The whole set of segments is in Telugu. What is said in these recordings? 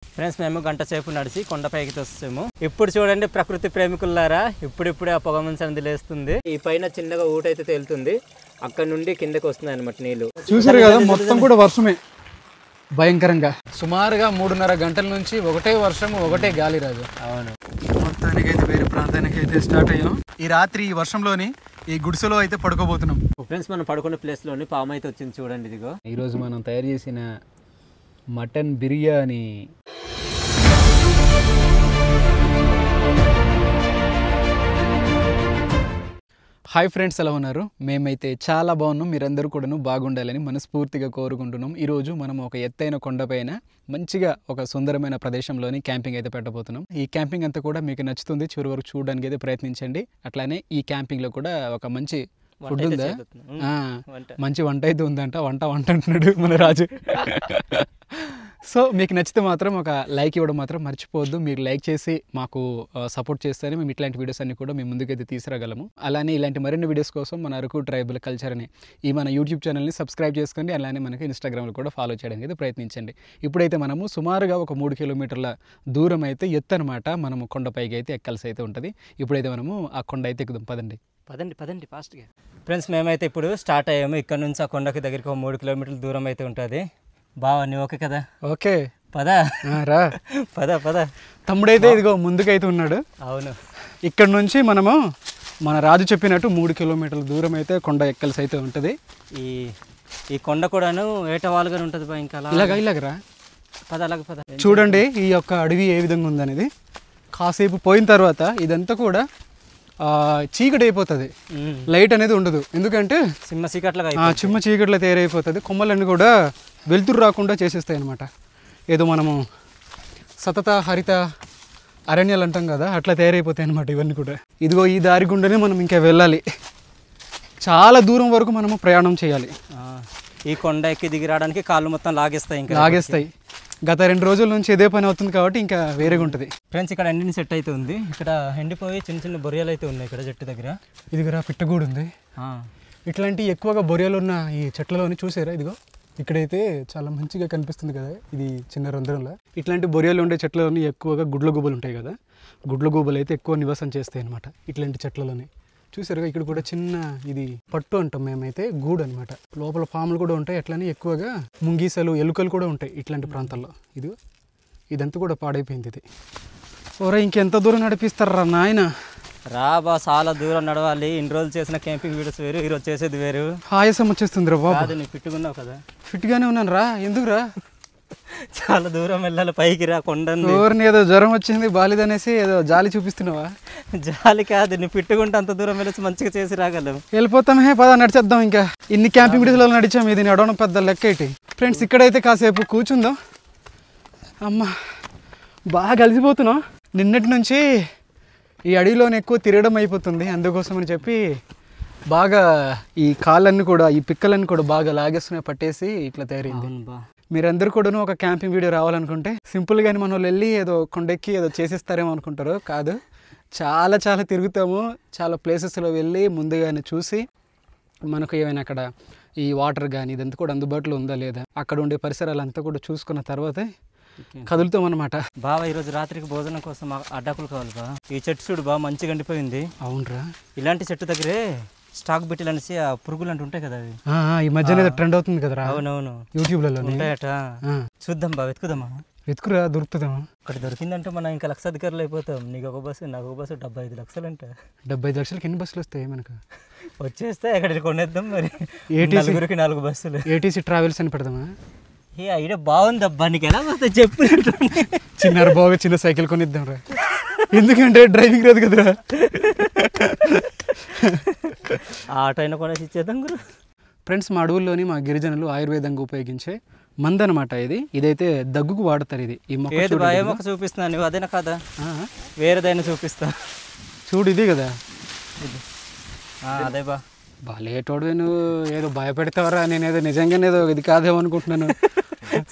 ఫ్రెండ్స్ మేము గంట సేపు నడిచి కొండపైకి వస్తాము. ఇప్పుడు చూడండి ప్రకృతి ప్రేమికులారా, ఇప్పుడిప్పుడే ఆ పొగమంచు అనేది లేస్తుంది. ఈ పైన చిన్నగా ఊటైతే తేలుతుంది, అక్కడ నుండి కిందకి వస్తుంది అనమాట నీళ్లు. చూసారు కదా, మొత్తం కూడా వర్షమే భయంకరంగా. సుమారుగా 3.5 గంటల నుంచి ఒకటే వర్షం, ఒకటే గాలి రాజు. అవును, మొత్తానికైతే వేరే ప్రాంతానికి అయితే స్టార్ట్ అయ్యాం. ఈ రాత్రి ఈ వర్షంలోని ఈ గుడిసెలో అయితే పడుకోబోతున్నాం. ఫ్రెండ్స్ మనం పడుకున్న ప్లేస్ లోని పాము అయితే వచ్చింది చూడండి. ఇదిగో ఈరోజు మనం తయారు చేసిన మటన్ బిర్యానీ. హాయ్ ఫ్రెండ్స్, ఎలా ఉన్నారు? మేమైతే చాలా బాగున్నాం. మీరందరూ కూడాను బాగుండాలని మనస్ఫూర్తిగా కోరుకుంటున్నాం. ఈరోజు మనం ఒక ఎత్తైన కొండపైన మంచిగా ఒక సుందరమైన ప్రదేశంలోని క్యాంపింగ్ అయితే పెట్టబోతున్నాం. ఈ క్యాంపింగ్ అంతా కూడా మీకు నచ్చుతుంది, చివరి వరకు చూడడానికి అయితే ప్రయత్నించండి. అట్లానే ఈ క్యాంపింగ్లో కూడా ఒక మంచి ఫుడ్ ఉందా, మంచి వంట అయితే ఉందంట. వంట అంటున్నాడు మన రాజు. సో మీకు నచ్చితే మాత్రం ఒక లైక్ ఇవ్వడం మాత్రం మర్చిపోవద్దు. మీరు లైక్ చేసి మాకు సపోర్ట్ చేస్తేనే మేము ఇట్లాంటి వీడియోస్ అన్ని కూడా మేము ముందుకైతే తీసుకురాగలము. అలానే ఇలాంటి మరిన్ని వీడియోస్ కోసం మన అరకు ట్రైబల్ కల్చర్ అని ఈ మన యూట్యూబ్ ఛానల్ని సబ్స్క్రైబ్ చేసుకోండి. అలానే మనకి ఇన్స్టాగ్రామ్లో కూడా ఫాలో చేయడానికి అయితే ప్రయత్నించండి. ఇప్పుడైతే మనము సుమారుగా ఒక 3 కిలోమీటర్ల దూరం అయితే ఎత్తు అనమాట, మనము కొండపైకి అయితే ఎక్కాల్సి అయితే ఉంటుంది. ఇప్పుడైతే మనము ఆ కొండ అయితే ఎక్కుదాం. పదండి ఫాస్ట్గా. ఫ్రెండ్స్ మేమైతే ఇప్పుడు స్టార్ట్ అయ్యాము. ఇక్కడ నుంచి ఆ కొండకి దగ్గరికి ఒక 3 కిలోమీటర్ల దూరం అయితే ఉంటుంది. బావా నువ్వు ఓకే కదా? ఓకే పదా రా, పద. తమ్ముడైతే ఇదిగో ముందుకైతే ఉన్నాడు. అవును, ఇక్కడ నుంచి మనము మన రాజు చెప్పినట్టు 3 కిలోమీటర్ల దూరం అయితే కొండ ఎక్కల్సి అయితే ఉంటుంది. ఈ కొండ కూడాను ఏటవాలుగానే ఉంటుంది బా. ఇంకా ఇలాగరా పద. చూడండి ఈ యొక్క అడవి ఏ విధంగా ఉందనేది. కాసేపు పోయిన తర్వాత ఇదంతా కూడా చీకటి అయిపోతుంది, లైట్ అనేది ఉండదు. ఎందుకంటే చిమ్మ చీకట్లో తయారైపోతుంది. కొమ్మలన్నీ కూడా వెలుతురు రాకుండా చేసేస్తాయి అన్నమాట. ఏదో మనము సతత హరిత అరణ్యాలు అంటాం కదా, అట్లా తయారైపోతాయి అన్నమాట ఇవన్నీ కూడా. ఇదిగో ఈ దారి గుండెనే మనం ఇంకా వెళ్ళాలి. చాలా దూరం వరకు మనము ప్రయాణం చేయాలి. ఈ కొండ ఎక్కి దిగి రావడానికి కాళ్ళు మొత్తం లాగేస్తాయి. గత 2 రోజుల నుంచి ఇదే పని అవుతుంది కాబట్టి ఇంకా వేరేగా ఉంటుంది. ఫ్రెండ్స్ ఇక్కడ ఎండిన చెట్టు అయితే ఉంది. ఇక్కడ ఎండిపోయి చిన్న బొరియలు అయితే ఉన్నాయి ఇక్కడ చెట్టు దగ్గర. ఇదిగోరా పిట్టగూడు ఉంది. ఇట్లాంటి ఎక్కువగా బొరియలు ఉన్న ఈ చెట్లలోని చూసారా, ఇదిగో ఇక్కడైతే చాలా మంచిగా కనిపిస్తుంది కదా, ఇది చిన్న రంధ్రంలో. ఇట్లాంటి బొరియలు ఉండే చెట్లలోని ఎక్కువగా గుడ్ల గూబలు ఉంటాయి కదా, గుడ్ల గూబలు అయితే ఎక్కువ నివాసం చేస్తాయి అనమాట ఇట్లాంటి చెట్లలోని. చూసారుగా ఇక్కడ కూడా చిన్న ఇది పట్టు అంటాం మేమైతే, గూడు అనమాట. లోపల పాములు కూడా ఉంటాయి, అట్లనే ఎక్కువగా ముంగీసలు, ఎలుకలు కూడా ఉంటాయి ఇట్లాంటి ప్రాంతాల్లో. ఇదంతా కూడా పాడైపోయింది. ఇది ఓరా ఇంకెంత దూరం నడిపిస్తారా నాయన? రాబా చాలా దూరం నడవాలి. ఇన్ని రోజులు చేసిన క్యాంపింగ్ వీడియోస్ వేరు, ఈరోజు చేసేది వేరు. ఆయాసం వచ్చేస్తుంది రా బాబు. నువ్వు ఫిట్గా కదా? ఫిట్గానే ఉన్నాను రా. ఎందుకురా? చాలా దూరం వెళ్ళాలి పైకి రా కొండ. ఎవరిని ఏదో జ్వరం వచ్చింది బాలిదనేసి ఏదో జాలి చూపిస్తున్నావా? జాలి కాదు, నువ్వు ఫిట్టుకుంటే అంత దూరం వెళ్ళి మంచిగా చేసి రాగలవు. వెళ్ళిపోతామే, పద నడిచేద్దాం. ఇంకా ఇన్ని క్యాంపింగ్ వీడియోస్లో నడిచాం, ఇది నడవడం పెద్ద లెక్క ఏంటి. ఫ్రెండ్స్ ఇక్కడైతే కాసేపు కూర్చుందాం. అమ్మ బాగా కలిసిపోతున్నాం. నిన్నటి నుంచి ఈ అడవిలోనే ఎక్కువ తిరగడం అయిపోతుంది, అందుకోసం అని చెప్పి బాగా ఈ కాళ్ళన్నీ కూడా, ఈ పిక్కలన్నీ కూడా బాగా లాగేస్తున్నాయి, పట్టేసి ఇట్లా తయారైంది. మీరందరూ కూడా ఒక క్యాంపింగ్ వీడియో రావాలనుకుంటే సింపుల్గానే మన వాళ్ళు వెళ్ళి ఏదో కొండెక్కి ఏదో చేసేస్తారేమో అనుకుంటారు. కాదు, చాలా తిరుగుతాము. చాలా ప్లేసెస్లో వెళ్ళి ముందుగానే చూసి మనకు ఏమైనా అక్కడ ఈ వాటర్ కానీ ఇదంతా కూడా అందుబాటులో ఉందా లేదా, అక్కడ ఉండే పరిసరాలు అంతా కూడా చూసుకున్న తర్వాతే కదులుతాం అనమాట. బావా ఈరోజు రాత్రికి భోజనం కోసం అడ్డాకులు కావాలి బా. ఈ చెట్టు చూడు బా మంచిగా గండిపోయింది. అవునరా, ఇలాంటి చెట్టు దగ్గరే స్టాక్ బిట్టీలు అనేసి ఆ పురుగులు అంటూ ఉంటాయి కదా, అవి ఈ మధ్యన ట్రెండ్ అవుతుంది కదరా. అవునవును, యూట్యూబ్లలో ఉంటాయట. చూద్దాం బా, వెతుకుదామా? వెతుకురా, దొరుకుతుందామా? అక్కడ దొరికిందంటే మనం ఇంకా లక్షాధికారులు అయిపోతాం. నీకు ఒక బస్సు, నాకు ఒక బస్సు, 75 లక్షలు అంట. 75 లక్షలకి ఎన్ని బస్సులు వస్తాయి మనకు? వచ్చేస్తే ఎక్కడికి కొనేద్దాం మరి. 4 బస్సులు ఏటీసీ ట్రావెల్స్ అని పెడదామా? ఏ ఐడియా బాగుంది అబ్బా, నీకు ఎలా వస్తాయి చెప్పు. చిన్న సైకిల్ కొనిద్దాం రా, ఎందుకంటే డ్రైవింగ్ రాదు కదరా. ఆటో అయినా కొనేసి ఇచ్చేద్దాం గురు. ఫ్రెండ్స్ మా అడవుల్లోని మా గిరిజనులు ఆయుర్వేదంగా ఉపయోగించే మందనమాట ఇదైతే దగ్గుకు వాడతారు. ఇది ఈ మొక్క చూపిస్తున్నాను, నువ్వు అదేనా కదా? వేరేదైనా చూపిస్తా చూడు. ఇది కదా, అదే బా. లేటోడు నువ్వు ఏదో భయపెడతావరా, నేనేదో నిజంగానే ఏదో ఇది కాదేమో అనుకుంటున్నాను.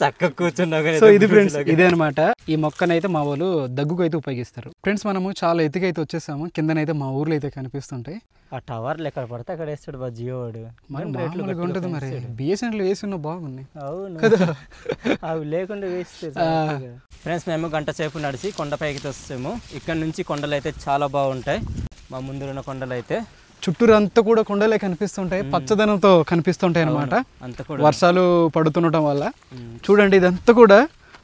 చక్కగా కూర్చున్నావు. సో ఇది ఫ్రెండ్స్, ఇదే అనమాట. ఈ మొక్కనైతే మా వాళ్ళు దగ్గుకు అయితే ఉపయోగిస్తారు. ఫ్రెండ్స్ మనము చాలా ఎత్తుకైతే వచ్చేసాము. కిందనైతే మా ఊర్లో అయితే కనిపిస్తుంటాయి. ఆ టవర్లు ఎక్కడ పడితే అక్కడ వేస్తాడు బా జియో వాడు. మరి ఉంటుంది మరి. బిఎస్ఎన్ఎల్ వేసి ఉన్న బాగున్నాయి అవును అవి లేకుండా వేస్తే. ఫ్రెండ్స్ మేము గంట సేపు నడిచి కొండపైకి వస్తాము. ఇక్కడ నుంచి కొండలు అయితే చాలా బాగుంటాయి. మా ముందు ఉన్న కొండలు అయితే చుట్టూరు అంతా కూడా కొండలే కనిపిస్తుంటాయి, పచ్చదనంతో కనిపిస్తుంటాయి అనమాట. వర్షాలు పడుతుండటం వల్ల చూడండి, ఇదంతా కూడా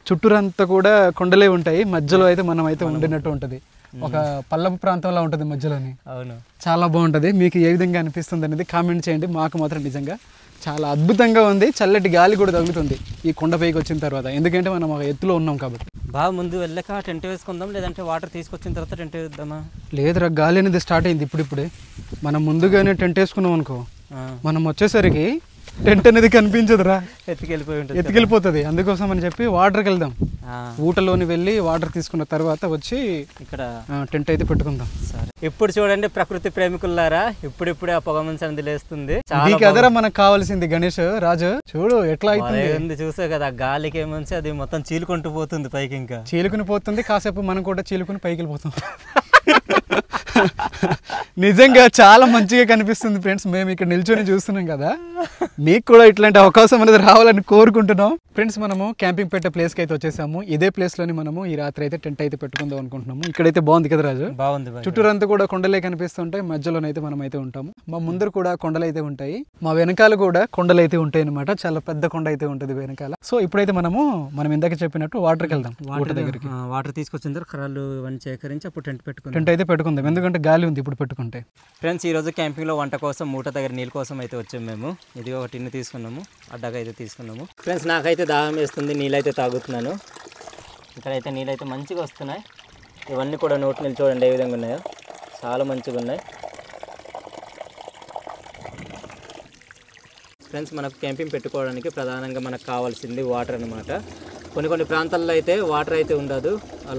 చుట్టూరు అంతా కూడా కొండలే ఉంటాయి. మధ్యలో అయితే మనం అయితే ఉండినట్టు ఉంటుంది. ఒక పల్లపు ప్రాంతంలో ఉంటుంది మధ్యలోని. అవును, చాలా బాగుంటుంది. మీకు ఏ విధంగా అనిపిస్తుంది అనేది కామెంట్ చేయండి. మాకు మాత్రం నిజంగా చాలా అద్భుతంగా ఉంది. చల్లటి గాలి కూడా తగులుతుంది ఈ కొండపైకి వచ్చిన తర్వాత, ఎందుకంటే మనం ఒక ఎత్తులో ఉన్నాం కాబట్టి. బాగా ముందు వెళ్ళాక టెంట్ వేసుకుందాం, లేదంటే వాటర్ తీసుకొచ్చిన తర్వాత టెంట్ వేద్దామా? లేదురా, గాలి అనేది స్టార్ట్ అయింది ఇప్పుడిప్పుడే. మనం ముందుగానే టెంట్ వేసుకున్నాం అనుకో, మనం వచ్చేసరికి టెంట్ అనేది కనిపించదురా, ఎత్తుకెళ్ళిపోతుంది. అందుకోసం అని చెప్పి వాటర్కి వెళ్దాం. ఊటలోని వెళ్ళి వాటర్ తీసుకున్న తర్వాత వచ్చి ఇక్కడ టెంట్ అయితే పెట్టుకుందాం. సరే, ఇప్పుడు చూడండి ప్రకృతి ప్రేమికులారా, ఇప్పుడిప్పుడే ఆ పొగమంచు అనేది లేస్తుంది. అదరా మనకు కావాల్సింది. గణేష్ రాజు చూడు ఎట్లా అవుతుంది, చూసా కదా. గాలికి ఏమంచి అది మొత్తం చీలుకుంటూ పోతుంది పైకి, ఇంకా చీలుకుని పోతుంది. కాసేపు మనం కూడా చీలుకుని పైకి వెళ్ళిపోతాం. నిజంగా చాలా మంచిగా కనిపిస్తుంది ఫ్రెండ్స్. మేము ఇక్కడ నిల్చొని చూస్తున్నాం కదా, మీకు కూడా ఇట్లాంటి అవకాశం అనేది రావాలని కోరుకుంటున్నాం. ఫ్రెండ్స్ మనము క్యాంపింగ్ పెట్టే ప్లేస్కి అయితే వచ్చేసాము. ఇదే ప్లేస్లోని మనము ఈ రాత్రి అయితే టెంట్ అయితే పెట్టుకుందాం అనుకుంటున్నాము. ఇక్కడైతే బాగుంది కదా రాజు? బాగుంది. చుట్టూరంతా కూడా కొండలే కనిపిస్తుంటాయి, మధ్యలోనైతే మనం అయితే ఉంటాము. మా ముందర కూడా కొండలు అయితే ఉంటాయి, మా వెనకాల కూడా కొండలు అయితే ఉంటాయి అనమాట. చాలా పెద్ద కొండ అయితే ఉంటుంది వెనకాల. సో ఇప్పుడైతే మనం ఇందాక చెప్పినట్టు వాటర్కి వెళ్దాం. వాటర్ దగ్గరికి వాటర్ తీసుకొచ్చిన తర్వాత ఖరాలు ఇవన్నీ సేకరించి అప్పుడు టెంట్ అయితే పెట్టుకుందాం, ఎందుకంటే గాలి ఉంది ఇప్పుడు పెట్టుకుంటే. ఫ్రెండ్స్ ఈరోజు క్యాంపింగ్లో వంట కోసం మూట దగ్గర నీళ్ళ కోసం అయితే వచ్చాము మేము. ఇది ఒక టిన్ను తీసుకున్నాము, అడ్డగా అయితే తీసుకున్నాము. ఫ్రెండ్స్ నాకైతే దాహం వేస్తుంది, నీళ్ళైతే తాగుతున్నాను. ఇక్కడైతే నీళ్ళైతే మంచిగా వస్తున్నాయి. ఇవన్నీ కూడా నోటి నీళ్ళు చూడండి ఏ విధంగా ఉన్నాయో, చాలా మంచిగా ఉన్నాయి. ఫ్రెండ్స్ మనకు క్యాంపింగ్ పెట్టుకోవడానికి ప్రధానంగా మనకు కావాల్సింది వాటర్ అనమాట. కొన్ని ప్రాంతాల్లో అయితే వాటర్ అయితే ఉండదు,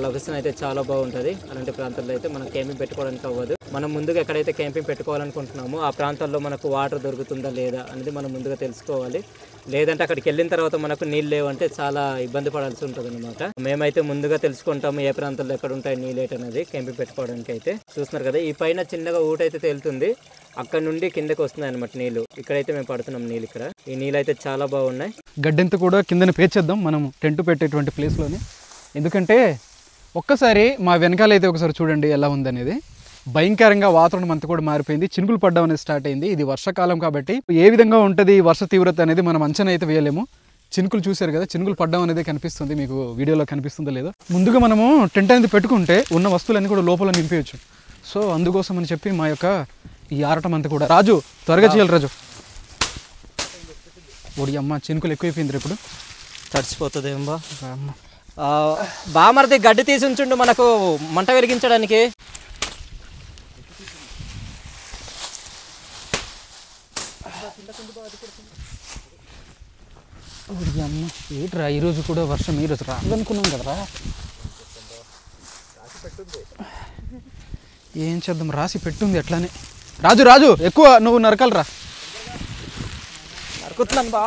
లొకేషన్ అయితే చాలా బాగుంటుంది. అలాంటి ప్రాంతాల్లో అయితే మనం క్యాంపింగ్ పెట్టుకోవడానికి అవ్వదు. మనం ముందుగా ఎక్కడైతే క్యాంపింగ్ పెట్టుకోవాలనుకుంటున్నామో ఆ ప్రాంతాల్లో మనకు వాటర్ దొరుకుతుందా లేదా అనేది మనం ముందుగా తెలుసుకోవాలి. లేదంటే అక్కడికి వెళ్ళిన తర్వాత మనకు నీళ్ళు లేవంటే చాలా ఇబ్బంది పడాల్సి ఉంటుంది అనమాట. మేమైతే ముందుగా తెలుసుకుంటాము ఏ ప్రాంతాల్లో ఎక్కడ ఉంటాయి నీళ్ళు అనేది క్యాంపింగ్ పెట్టుకోవడానికి. అయితే చూస్తున్నారు కదా, ఈ పైన చిన్నగా ఊట అయితే తేలుతుంది, అక్కడ నుండి కిందకి వస్తున్నాయి అనమాట నీళ్ళు. ఇక్కడైతే మేము పడుతున్నాం నీళ్ళు. ఇక్కడ ఈ నీళ్ళు అయితే చాలా బాగున్నాయి. గడ్డంతా కూడా కిందన పేర్చేద్దాం మనం టెంట్ పెట్టేటువంటి ప్లేస్లోని, ఎందుకంటే ఒక్కసారి మా వెనకాల అయితే ఒకసారి చూడండి ఎలా ఉందనేది. భయంకరంగా వాతావరణం అంతా కూడా మారిపోయింది, చినుకులు పడ్డం అనేది స్టార్ట్ అయింది. ఇది వర్షాకాలం కాబట్టి ఏ విధంగా ఉంటుంది వర్ష తీవ్రత అనేది మనం అంచనా అయితే వేయలేము. చినుకులు చూశారు కదా, చినుకులు పడ్డం అనేది కనిపిస్తుంది, మీకు వీడియోలో కనిపిస్తుందో లేదో. ముందుగా మనము టెంట్ అనేది పెట్టుకుంటే ఉన్న వస్తువులన్నీ కూడా లోపల నింపేయచ్చు. సో అందుకోసం అని చెప్పి మా యొక్క ఈ ఆరటం అంతా కూడా. రాజు త్వరగా చేయాలి రాజు. ఓడి అమ్మ, చినుకులు ఎక్కువైపోయింది, ఇప్పుడు తడిసిపోతుంది ఏం బామర్ది. గడ్డి తీసి ఉంచుండు మనకు మంట వెలిగించడానికి. అమ్మ ఏంట్రా ఈరోజు కూడా వర్షం, ఈరోజు రాదనుకున్నాం కదరా. ఏం చేద్దాం, రాసి పెట్టుంది ఎట్లానే. రాజు ఎక్కువ నువ్వు నరకాలరా. నరుకుతున్నాను బా.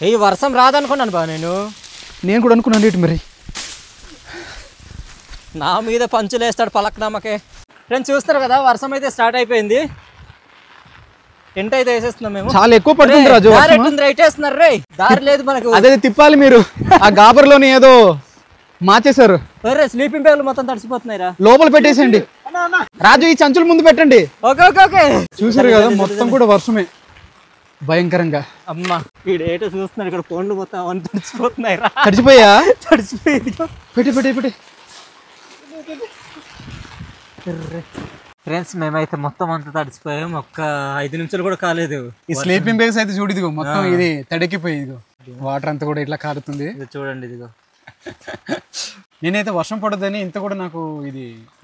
ఈ వర్షం రాదనుకున్నాను బా. నేను కూడా అనుకున్నాను ఏంటి మరి, నా మీద పంచులేస్తాడు పలక్నామకే. ఫ్రెండ్స్ చూస్తారు కదా, వర్షం అయితే స్టార్ట్ అయిపోయింది. టెంట్ అయితే వేసేస్తున్నాం మేము. చాలా ఎక్కువ పడుతుంది రాజు. రైట్ వేస్తున్నారు రే, దారి లేదు మనకు. అదే తిప్పాలి మీరు. ఆ గాబర్లోని ఏదో మార్చేశారు. స్లీపింగ్ బ్యాగ్లు మొత్తం తడిసిపోతున్నాయి రా, లోపల పెట్టేసండి. రాజు ఈ సంచులు ముందు పెట్టండి. Okay okay okay. చూసారు కదా మొత్తం కూడా వర్షమే భయంకరంగా. అమ్మా వీడు ఏటో చూస్తున్నాడు, ఇక్కడ ఫోన్లు మొత్తం తడిసిపోతున్నాయి రా. తడిసిపోయా? తడిసిపోయింది. పెట్టి ఫ్రెండ్స్ మేమైతే మొత్తం అంతా తడిసిపోయాం, ఒక్క 5 నిమిషాలు కూడా కాలేదు. ఈ స్లీపింగ్ బ్యాగ్స్ అయితే చూడు, ఇదిగో మొత్తం ఇది తడికిపోయి, ఇదిగో వాటర్ అంతా కూడా ఇట్లా కారుతుంది. చూడండి ఇదిగో. నేనైతే వర్షం పడదని ఇంత కూడా నాకు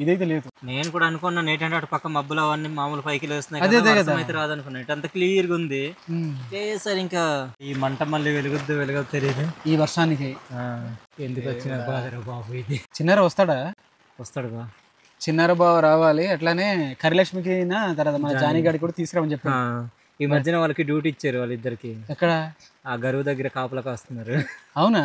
ఇదైతే లేదు. నేను కూడా అనుకున్నాను ఏంటంటే అటు పక్క మబ్బులు అవన్నీ మామూలు పైకి లేస్తున్నాయి, అయితే రాదనుకున్నా. ఇటు అంత క్లియర్ గా ఉంది. సరే ఇంకా ఈ మంట మళ్ళీ వెలుగుద్దు తెలియదు ఈ వర్షానికి. ఎందుకు వచ్చిన బాధరా బాబు ఇది. చిన్నారా వస్తాడా? వస్తాడు బా. చిన్నార బావ రావాలి, అట్లానే కరిలక్ష్మికి తర్వాత మన జానీ గారికి కూడా తీసుకురామని చెప్పారు. ఈ మధ్యన వాళ్ళకి డ్యూటీ ఇచ్చారు వాళ్ళిద్దరికి. ఎక్కడ? ఆ గరువు దగ్గర కాపులకు వస్తున్నారు. అవునా?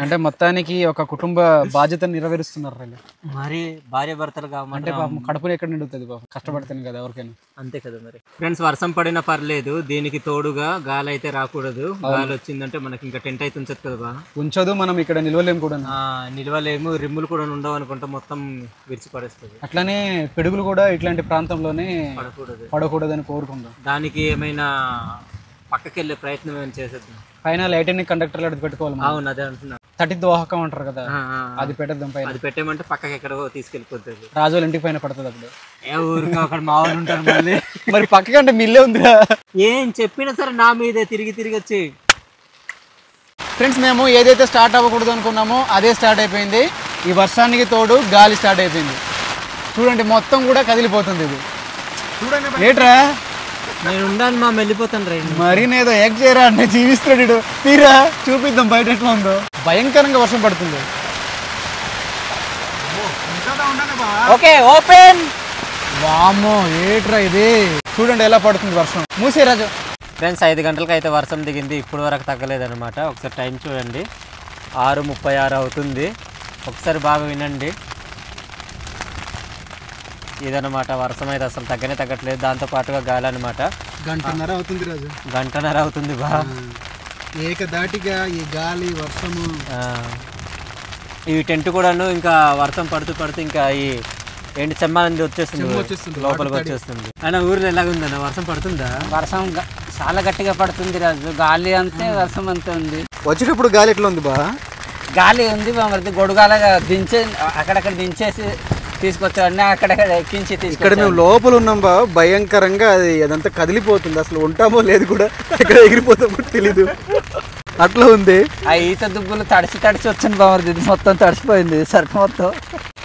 అంటే మొత్తానికి ఒక కుటుంబ బాధ్యతను నెరవేరుస్తున్నారు వాళ్ళు. మరి భార్య భర్తలు అంటే పాపం కడుపుని ఎక్కడ నిండుతుంది పాపం, కష్టపడుతుంది కదా ఎవరికైనా. అంతే కదా మరి. ఫ్రెండ్స్ వర్షం పడినా పర్లేదు, దీనికి తోడుగా గాలి అయితే రాకూడదు. గాలి వచ్చిందంటే మనకి ఇంకా టెంట్ అయితే ఉంచదు కదా, ఉంచదు. మనం ఇక్కడ నిల్వలేము కూడా, నిల్వలేము. రిమ్ములు కూడా ఉండవు అనుకుంటా, మొత్తం విరిచి పడేస్తుంది. అట్లానే పిడుగులు కూడా ఇట్లాంటి ప్రాంతంలోనే పడకూడదని కోరుకుందాం. దానికి ఏమైనా పక్కకి వెళ్ళే ప్రయత్నం ఏమైనా చేసేద్దాం. పైన లైటింగ్ కండక్టర్లు అది పెట్టుకోవాలి. అవును, అదే అంటున్నా. తటిత్ వాహకం అంటారు కదా, అది పెట్టేద్దాం. పైన అది పెట్టేమంటే పక్కకి ఎక్కడో తీసుకెళ్ళిపోతుంది. రాజుల ఇంటి పైన పడుతుంది అప్పుడు. ఏ ఊరికి అక్కడ మా వాళ్ళు ఉంటారు మళ్ళీ. మరి పక్కకి అంటే మిల్లే ఉందిరా. ఏం చెప్పినా సరే నా మీదే తిరిగి తిరిగి వచ్చి. ఫ్రెండ్స్, మేము ఏదైతే స్టార్ట్ అవ్వకూడదు అనుకున్నామో అదే స్టార్ట్ అయిపోయింది. ఈ వర్షానికి తోడు గాలి స్టార్ట్ అయిపోయింది. చూడండి, మొత్తం కూడా కదిలిపోతుంది. ఇది చూడండి. ఏట్రా నేను ఉండాలి, మా వెళ్ళిపోతాను రైట్. మరి నేదో యాక్ట్ చేయరా అంటే జీవిస్తాడు. తీరా చూపిద్దాం బయట ఎట్లా ఉందో. భయంకరంగా వర్షం పడుతుంది. Okay, open. వామ్మో, ఏట్రా ఇది. చూడండి ఎలా పడుతుంది వర్షం. మూసే రాజు. ఫ్రెండ్స్, 5 గంటలకు అయితే వర్షం దిగింది. ఇప్పుడు వరకు తగ్గలేదన్నమాట. ఒకసారి టైం చూడండి, 6:36 అవుతుంది. ఒకసారి బాగా వినండి. ఇదన్నమాట, వర్షం అయితే అసలు తగ్గట్లేదు. దాంతో పాటుగా గాలి అనమాట. గంటన్నర అవుతుంది రాజు. గంటన్నర అవుతుంది బా. ఏకదాటిగా ఈ గాలి వర్షము. ఈ టెంట్ కూడాను ఇంకా వర్షం పడుతూ ఇంకా ఈ ఏంటి చెమ్మానంది వచ్చేస్తుంది, లోపలికి వచ్చేస్తుంది. అయినా ఊర్లో ఎలాగుందన్న, వర్షం పడుతుందా? వర్షం చాలా గట్టిగా పడుతుంది రాజు. గాలి అంతే, వర్షం అంతే ఉంది. వచ్చేటప్పుడు గాలి ఎట్లా ఉంది బా? గాలి ఉంది మరి గొడుగాల అక్కడక్కడ దించేసి తీసుకొచ్చాడు, అక్కడక్కడ ఎక్కించి ఇక్కడ మేము లోపల ఉన్నాం బా. భయంకరంగా అదంతా కదిలిపోతుంది. అసలు ఉంటామో లేదు కూడా, ఎక్కడ ఎగిరిపోతామో తెలీదు, అట్లా ఉంది. ఆ ఈత దుబ్బులు తడిసి వచ్చాను బామర్ది. ఇది మొత్తం తడిసిపోయింది సరుకు మొత్తం.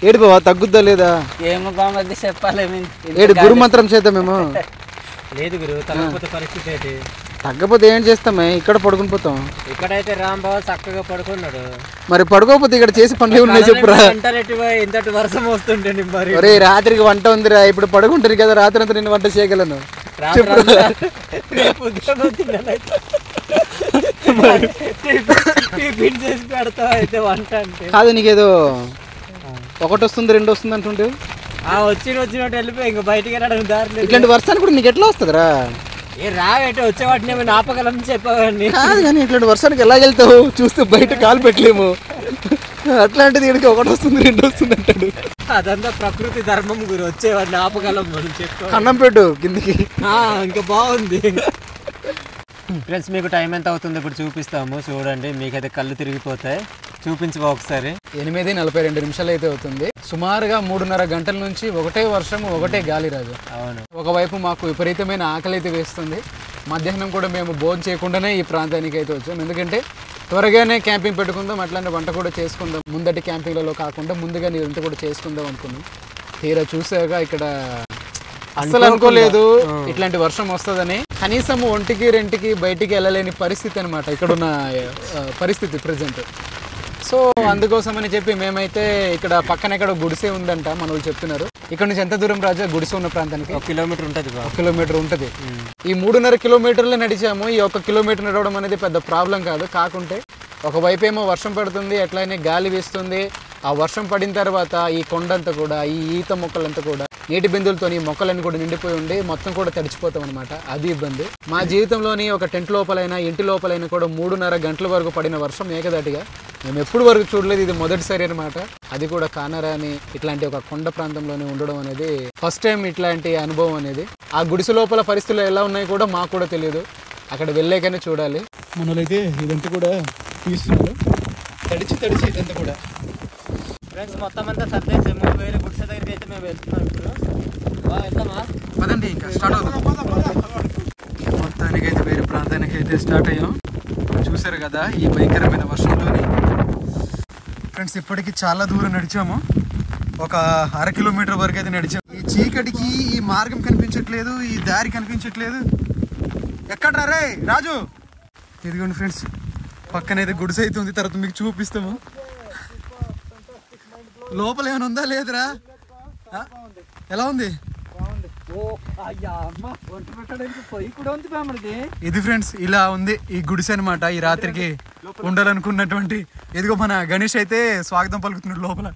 ఏడు బావా, తగ్గుద్దా లేదా? ఏమో బామర్ది చెప్పాలి. ఏడు గురు మంత్రం చేద్దాం మేము. లేదు గురు, తగ్గకపోతే పరిస్థితి ఏంటి? తగ్గపోతే ఏం చేస్తామే, ఇక్కడ పడుకుని పోతాం. ఇక్కడైతే రాంబాబు చక్కగా పడుకున్నాడు. మరి పడుకోకపోతే ఇక్కడ చేసి పనులు ఉన్నాయి చెప్పురా. ఇంతటి వర్షం వస్తుంటే మరి ఒరే, రాత్రికి వంట ఉందిరా. ఇప్పుడు పడుకుంటారు కదా, రాత్రి అంతా నేను వంట చేయగలను. కాదు, నీకేదో ఒకటి వస్తుంది 2 వస్తుంది అంటుంటే వచ్చినట్టు వెళ్ళిపోయి ఇంకా బయటికి వెళ్ళడం దారి. ఇట్లాంటి వర్షానికి కూడా నీకు ఎట్లా వస్తుందిరా? ఏ రావేట వచ్చే వాటిని ఏమైనా ఆపగలని చెప్పావండి. కాదు కానీ ఇట్లాంటి వర్షానికి ఎలా వెళ్తావు? చూస్తే బయట కాలు పెట్టలేము. అట్లాంటిది వీడికి ఒకటి వస్తుంది 2 వస్తుంది అంటాడు. అదంతా ప్రకృతి ధర్మం గురి, వచ్చేవాడిని ఆపగలం మనం చెప్పు. అన్నం పెట్టు కిందికి. ఇంకా బాగుంది. ఫ్రెండ్స్, మీకు టైం ఎంత అవుతుంది ఇప్పుడు చూపిస్తాము. చూడండి, మీకైతే కళ్ళు తిరిగిపోతాయి. చూపించుకో ఒకసారి. 8:42 నిమిషాలు అయితే అవుతుంది. సుమారుగా 3:30 గంటల నుంచి ఒకటే వర్షం, ఒకటే గాలి రాజు. అవును. ఒకవైపు మాకు విపరీతమైన ఆకలి అయితే వేస్తుంది. మధ్యాహ్నం కూడా మేము భోజనం చేయకుండానే ఈ ప్రాంతానికి అయితే వచ్చాం. ఎందుకంటే త్వరగానే క్యాంపింగ్ పెట్టుకుందాం, అట్లానే వంట కూడా చేసుకుందాం. ముందటి క్యాంపింగ్లలో కాకుండా ముందుగా ఇదంతా కూడా చేసుకుందాం అనుకున్నాం. తీరా చూసాక ఇక్కడ అసలు అనుకోలేదు ఇట్లాంటి వర్షం వస్తుందని. కనీసం 1కి 2కి బయటికి వెళ్ళలేని పరిస్థితి అనమాట ఇక్కడున్న పరిస్థితి ప్రజెంట్. సో అందుకోసమని చెప్పి మేమైతే ఇక్కడ పక్కన ఎక్కడ గుడిసె ఉందంట మన వాళ్ళు చెప్తున్నారు. ఇక్కడ నుంచి ఎంత దూరం రాజా గుడిసె ఉన్న ప్రాంతానికి? 1 కిలోమీటర్ ఉంటుంది. 1 కిలోమీటర్ ఉంటుంది. ఈ 3.5 కిలోమీటర్లు నడిచాము. ఈ 1 కిలోమీటర్ నడవడం అనేది పెద్ద ప్రాబ్లం కాదు. కాకుంటే ఒకవైపు ఏమో వర్షం పడుతుంది, అట్లానే గాలి వేస్తుంది. ఆ వర్షం పడిన తర్వాత ఈ కొండంతా కూడా, ఈ ఈత మొక్కలంతా కూడా నీటి బిందువులతో ఈ మొక్కలన్నీ కూడా నిండిపోయి ఉండి మొత్తం కూడా తడిచిపోతాం అనమాట. అది ఇబ్బంది. మా జీవితంలోని ఒక టెంట్ లోపలైనా ఇంటి లోపలైనా కూడా 3.5 గంటల వరకు పడిన వర్షం ఏకదాటిగా మేము ఎప్పుడు వరకు చూడలేదు. ఇది మొదటిసారి అనమాట. అది కూడా కానరా అని ఇట్లాంటి ఒక కొండ ప్రాంతంలోనే ఉండడం అనేది ఫస్ట్ టైం ఇట్లాంటి అనుభవం అనేది. ఆ గుడిసె లోపల పరిస్థితులు ఎలా ఉన్నాయి కూడా మాకు కూడా తెలియదు. అక్కడ వెళ్ళాకనే చూడాలి. మనోళ్ళైతే ఇదంతా కూడా తీస్తున్నారు, తడిచి ఇదంతా కూడా. ఫ్రెండ్స్, మొత్తం అంతా సర్దేసాము. వేరే గుడిసె దగ్గరికి అయితే మేము వెళ్తున్నాం. ఇప్పుడు వెళ్తామా? పదండి, ఇంకా స్టార్ట్ అవుతాం. మొత్తానికి అయితే వేరే ప్రాంతానికి అయితే స్టార్ట్ అయ్యాం. చూసారు కదా ఈ భయంకరమైన వర్షంలోని. ఫ్రెండ్స్, ఇప్పటికి చాలా దూరం నడిచాము. ఒక 1/2 కిలోమీటర్ వరకు అయితే నడిచాము. ఈ చీకటికి ఈ మార్గం కనిపించట్లేదు, ఈ దారి కనిపించట్లేదు. ఎక్కడ్రా రే రాజు? ఇదిగోండి ఫ్రెండ్స్, పక్కనైతే గుడిసె అయితే ఉంది. తర్వాత మీకు చూపిస్తాము. లోపల ఏమైనా ఉందా లేదురా? ఎలా ఉంది? ఇది ఫ్రెండ్స్ ఇలా ఉంది ఈ గుడిసె అనమాట. ఈ రాత్రికి ఉండాలనుకున్నటువంటి ఇదిగో మన గణేష్ అయితే స్వాగతం పలుకుతున్నాడు లోపల.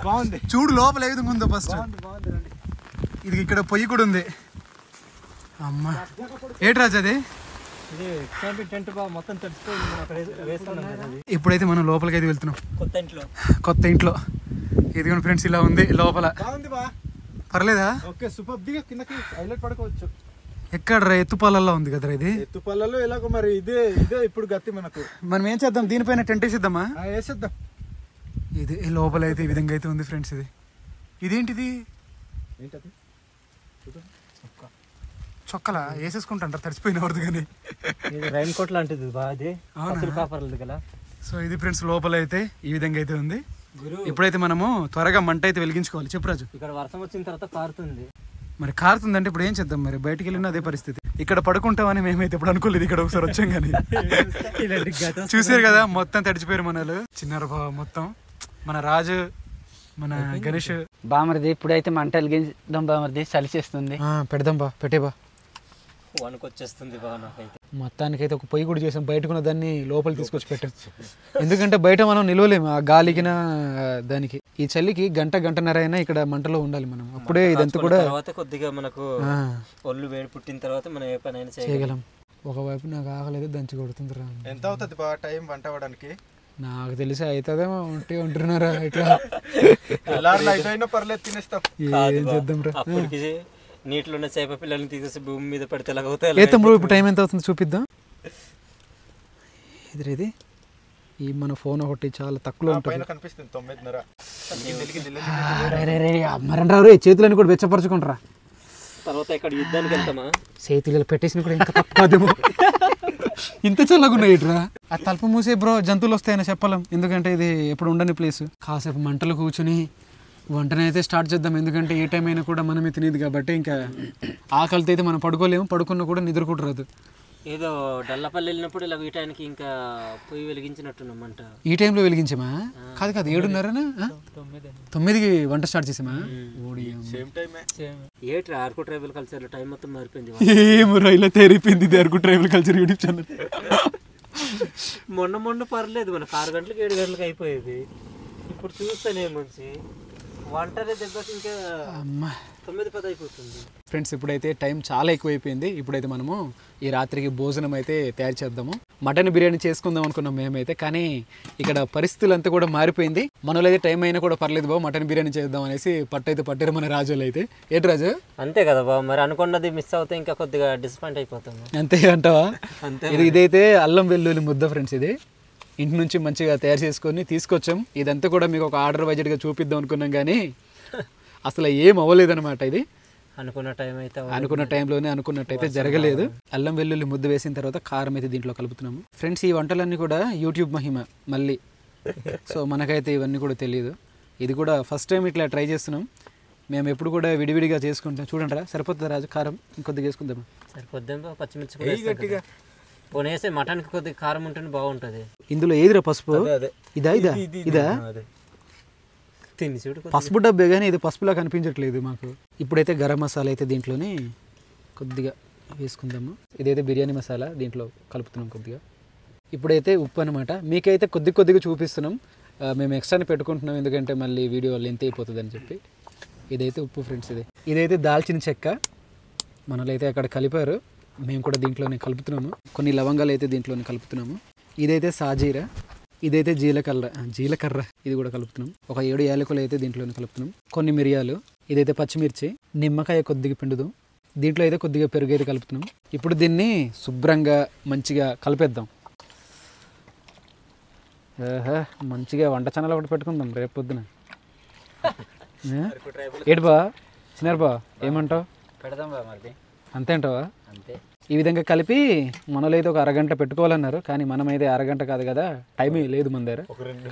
బాగుంది చూడు లోపల ఏ విధంగా ఉందో. ఫస్ట్ ఇది ఇక్కడ పొయ్యి కూడా ఉంది. అమ్మా ఏటి రాజు అది? ఇప్పుడైతే మనం లోపలికి అయితే వెళ్తున్నాం కొత్త ఇంట్లో. ఇదిగోండి ఫ్రెండ్స్ ఇలా ఉంది లోపల. పర్లేదా? పడుకోవచ్చు. ఎక్కడ ఎత్తుపాలల్లో ఉంది కదరా ఇది? ఎత్తుపాలలో ఎలాగో మరి ఇదే ఇప్పుడు గతి మనకు. మనం ఏం చేద్దాం, దీనిపైన టెంట్ వేసిద్దామా? వేసేద్దాం. ఇది లోపల అయితే ఈ విధంగా అయితే ఉంది ఫ్రెండ్స్. ఇదేంటిది? ఏంటది? చొక్కలా వేసేసుకుంటాంటారు తడిచిపోయినవరదు కానీ. రైన్ కోట్ లాంటిది కదా. సో ఇది ఫ్రెండ్స్ లోపల అయితే ఈ విధంగా అయితే ఉంది. ఇప్పుడైతే మనము త్వరగా మంట అయితే వెలిగించుకోవాలి. చెప్పు రాజు. ఇక్కడ వర్షం వచ్చిన తర్వాత కారుతుంది. మరి కారుతుందంటే ఇప్పుడు ఏం చేద్దాం? మరి బయటికి వెళ్ళినా అదే పరిస్థితి. ఇక్కడ పడుకుంటామని మేమైతే ఇప్పుడు అనుకోలేదు. ఇక్కడ ఒకసారి వచ్చాం కానీ చూసారు కదా మొత్తం తడిచిపోయారు మనలు. చిన్నారు మొత్తం మన రాజు మన గణేష్. బామర్ది ఇప్పుడైతే మంట వెలిగిద్దాం బామర్ది, చలిసేస్తుంది. పెడదాం బా, పెట్టేబా. వణుకొచ్చేస్తుంది బా నాకైతే. మొత్తానికైతే ఒక పొయ్యి కూడా చేసాం. బయటకున్న దాన్ని లోపల తీసుకొచ్చి పెట్టాం. ఎందుకంటే బయట మనం నిలవలేము ఆ గాలికిన దానికి. ఈ చలికి గంటన్నర అయినా ఇక్కడ మంటలో ఉండాలి మనం. అప్పుడే ఇదంతా కూడా కొద్దిగా మనకు ఒళ్ళు వేడి పుట్టిన తర్వాత మనం ఏ పని చేయగలం. ఒకవైపు నాకు ఆకలేదు దంచి కొడుతుంది రా. ఎంత అవుతుంది బా టైం వంట అవ్వడానికి? నాకు తెలిసి అవుతుందేమో ఉంటున్నారా ఇట్లా. పర్లేదు తినేస్తాం. ఏం చేద్దాం రా. నీటిలో ఉన్న చేప పిల్లల్ని తీసేసి భూమి మీద పడితే ఎలాగవుతాయి. ఇప్పుడు టైం ఎంత అవుతుంది చూపిద్దాం. ఇది ఈ మన ఫోన్ ఒకటి చాలా తక్కువ ఉంటుంది. కనిపిస్తుంది 9:30. చేతులని కూడా వెచ్చపరచుకుంటారా? తర్వాత ఇక్కడ యుద్ధానికి వెళ్తామా? చేతులు పెట్టేసిన కూడా ఇంకా తక్కువ. ఇంత చల్లగా ఉన్నాయి ఇట్రా. ఆ తలుపు మూసే బ్రో, జంతువులు వస్తాయని చెప్పలేం. ఎందుకంటే ఇది ఎప్పుడు ఉండని ప్లేస్. కాసేపు మంటలు కూర్చుని వంటనైతే స్టార్ట్ చేద్దాం. ఎందుకంటే ఏ టైం అయినా కూడా మనమే తినేది కాబట్టి ఇంకా ఆకలితో అయితే మనం పడుకోలేము. పడుకున్నా కూడా నిద్ర కూడా రాదు. ఏదో డల్లపల్లి వెళ్ళినప్పుడు ఇలా ఈ టైంకి ఇంకా పొయ్యి వెలిగించినట్టున్నామంట. ఈ టైంలో వెలిగించామా? కాదు 7:30 9కి వంట స్టార్ట్ చేసామా? ఏట్రా అరకు ట్రైబల్ కల్చర్ టైం మొత్తం మారిపోయింది. ఏమో ఇలా తేరిపోయింది ఇది Araku tribal culture YouTube channel. మొన్న పర్లేదు మనకు 6 గంటలకు 7 గంటలకు అయిపోయేది. ఇప్పుడు చూస్తేనే మంచి వంటనే దెబ్బకి ఇంకా 9-10 అయిపోతుంది. ఫ్రెండ్స్ ఇప్పుడైతే టైం చాలా ఎక్కువైపోయింది. ఇప్పుడైతే మనము ఈ రాత్రికి భోజనం అయితే తయారు చేద్దాము. మటన్ బిర్యానీ చేసుకుందాం అనుకున్నాం మేమైతే. కానీ ఇక్కడ పరిస్థితులు అంతా కూడా మారిపోయింది. మనలో అయితే టైం అయినా కూడా పర్లేదు బాబు మటన్ బిర్యానీ చేద్దాం అనేసి పట్టారు మన రాజులు అయితే. ఏంటి రాజు? అంతే కదా బాబు, మరి అనుకున్నది మిస్ అవుతే ఇంకా కొద్దిగా డిసప్పాయింట్ అయిపోతాము. అంతే అంటావా? ఇదైతే అల్లం వెల్లుల్లి ముద్ద ఫ్రెండ్స్. ఇది ఇంటి నుంచి మంచిగా తయారు చేసుకొని తీసుకొచ్చాం. ఇదంతా కూడా మీకు ఒక ఆర్డర్ బడ్జెట్గా చూపిద్దాం అనుకున్నాం కానీ అసలు ఏం అవ్వలేదన్నమాట. ఇది అనుకున్న టైంలోనే అనుకున్నట్టయితే జరగలేదు. అల్లం వెల్లుల్లి ముద్ద వేసిన తర్వాత కారం అయితే దీంట్లో కలుపుతున్నాము. ఫ్రెండ్స్ ఈ వంటలన్నీ కూడా యూట్యూబ్ మహిమ మళ్ళీ. సో మనకైతే ఇవన్నీ కూడా తెలియదు. ఇది కూడా ఫస్ట్ టైం ఇట్లా ట్రై చేస్తున్నాం. మేము ఎప్పుడు కూడా విడివిడిగా చేసుకుంటాం. చూడండి రా, సరిపోతుంది రాజు కారం? ఇంకొద్దిగా వేసుకుందామా? సరిపోద్దాం. పచ్చిమిర్చి గట్టిగా పోనేసి మటన్కి కొద్దిగా కారం ఉంటేనే బాగుంటుంది. ఇందులో ఏదిరా పసుపు? ఇదా పసుపు డబ్బే కానీ ఇది పసుపులా కనిపించట్లేదు మాకు. ఇప్పుడైతే గరం మసాలా అయితే దీంట్లోనే కొద్దిగా వేసుకుందాము. ఇదైతే బిర్యానీ మసాలా దీంట్లో కలుపుతున్నాం కొద్దిగా. ఇప్పుడైతే ఉప్పు అనమాట. మీకైతే కొద్దిగా చూపిస్తున్నాం. మేము ఎక్స్ట్రాని పెట్టుకుంటున్నాం ఎందుకంటే మళ్ళీ వీడియో లెంత్ అయిపోతుంది అని చెప్పి. ఇదైతే ఉప్పు ఫ్రెండ్స్. ఇదైతే దాల్చిన చెక్క మనలో అయితే అక్కడ కలిపారు. మేము కూడా దీంట్లోనే కలుపుతున్నాము. కొన్ని లవంగాలు అయితే దీంట్లోనే కలుపుతున్నాము. ఇదైతే సాజీరా, ఇదైతే జీలకర్ర ఇది కూడా కలుపుతున్నాం. ఒక 7 యాలకులు అయితే దీంట్లోనే కలుపుతున్నాం. కొన్ని మిరియాలు, ఇదైతే పచ్చిమిర్చి, నిమ్మకాయ కొద్దిగా పిండుదాం. దీంట్లో అయితే కొద్దిగా పెరుగు అయితే కలుపుతున్నాం. ఇప్పుడు దీన్ని శుభ్రంగా మంచిగా కలిపేద్దాం. మంచిగా వంట ఛానల్ ఒకటి పెట్టుకుందాం రేపు పొద్దున. ఏడుబా చిన్నారుబా ఏమంటావు? పెడదాం బా మరి. అంతే అంటావా? అంతే. ఈ విధంగా కలిపి మనలో అయితే ఒక అరగంట పెట్టుకోవాలన్నారు. కానీ మనమైతే అరగంట కాదు కదా, టైం లేదు మన దగ్గర.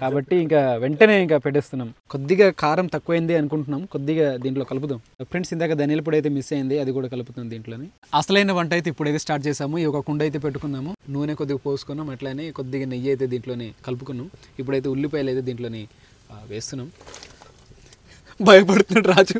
కాబట్టి ఇంకా వెంటనే ఇంకా పెట్టేస్తున్నాం. కొద్దిగా కారం తక్కువైంది అనుకుంటున్నాం, కొద్దిగా దీంట్లో కలుపుదాం. ఫ్రెండ్స్ ఇందాక ధనియాల పొడి అయితే మిస్ అయింది, అది కూడా కలుపుతాం దీంట్లోని. అసలైన వంట అయితే ఇప్పుడైతే స్టార్ట్ చేసాము. ఈ ఒక కుండ అయితే పెట్టుకున్నాము, నూనె కొద్దిగా పోసుకున్నాం, అట్లానే కొద్దిగా నెయ్యి అయితే దీంట్లోనే కలుపుకున్నాం. ఇప్పుడైతే ఉల్లిపాయలు అయితే దీంట్లోని వేస్తున్నాం. భయపడుతున్నాడు రాజు.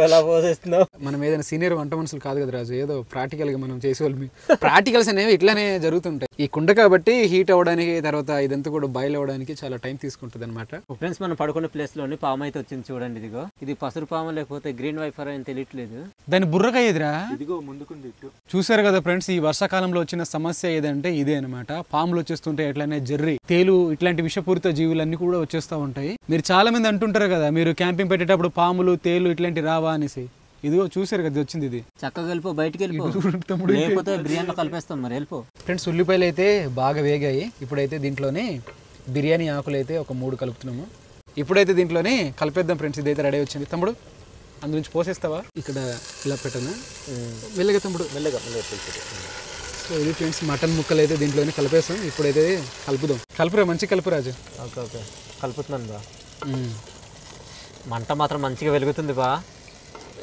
అలా పోసేస్తున్నావు. మనం ఏదైనా సీనియర్ వంట మనుషులు కాదు కదా రాజు, ఏదో ప్రాక్టికల్గా మనం చేసేవాళ్ళం. ప్రాక్టికల్స్ అనేవి ఇట్లానే జరుగుతుంటాయి. ఈ కుండ కాబట్టి హీట్ అవ్వడానికి, తర్వాత ఇదంతా కూడా బాయిల్ అవ్వడానికి చాలా టైం తీసుకుంటుంది అనమాట. ఫ్రెండ్స్, మనం పడుకున్న ప్లేస్ లోని పాము అయితే వచ్చింది చూడండి. ఇదిగో ఇది పసురు పాము లేకపోతే గ్రీన్ వైఫర్ అని తెలియట్లేదు. దాని బుర్రగా ఎదురా ఇదిగో ముందుకుంది ఇటు. చూసారు కదా ఫ్రెండ్స్, ఈ వర్షాకాలంలో వచ్చిన సమస్య ఏదంటే ఇదే అనమాట. పాములు వచ్చేస్తుంటాయి, ఎట్లనే జర్రి, తేలు, ఇట్లాంటి విషపూరిత జీవులన్నీ కూడా వచ్చేస్తూ ఉంటాయి. మీరు చాలా మంది అంటుంటారు కదా, మీరు క్యాంపింగ్ పెట్టేటప్పుడు పాములు, తేలు ఇట్లాంటి రావా అనేసి. ఇదిగో చూసారు కదా వచ్చింది. ఇది చక్కగా వెళ్ళిపో, బయటికి వెళ్ళిపో, లేకపోతే బిర్యానీలో కలిపేస్తాం. మరి వెళ్ళిపో. ఫ్రెండ్స్, ఉల్లిపాయలు అయితే బాగా వేగాయి. ఇప్పుడైతే దీంట్లోనే బిర్యానీ ఆకులు అయితే ఒక 3 కలుపుతున్నాము. ఇప్పుడైతే దీంట్లోనే కలిపేద్దాం ఫ్రెండ్స్. ఇదైతే రెడీ వచ్చింది. తమ్ముడు అందు నుంచి పోసేస్తావా? ఇక్కడ ఇలా పెట్టనా? మెల్లగా తమ్ముడు, మెల్లగా. సో ఇది ఫ్రెండ్స్, మటన్ ముక్కలు అయితే దీంట్లోనే కలిపేస్తాం. ఇప్పుడైతే కలుపుదాం. కలుపురా, మంచి కలుపు రాజు. ఓకే ఓకే, కలుపుతున్నాను బా. మంట మాత్రం మంచిగా వెలుగుతుంది బా.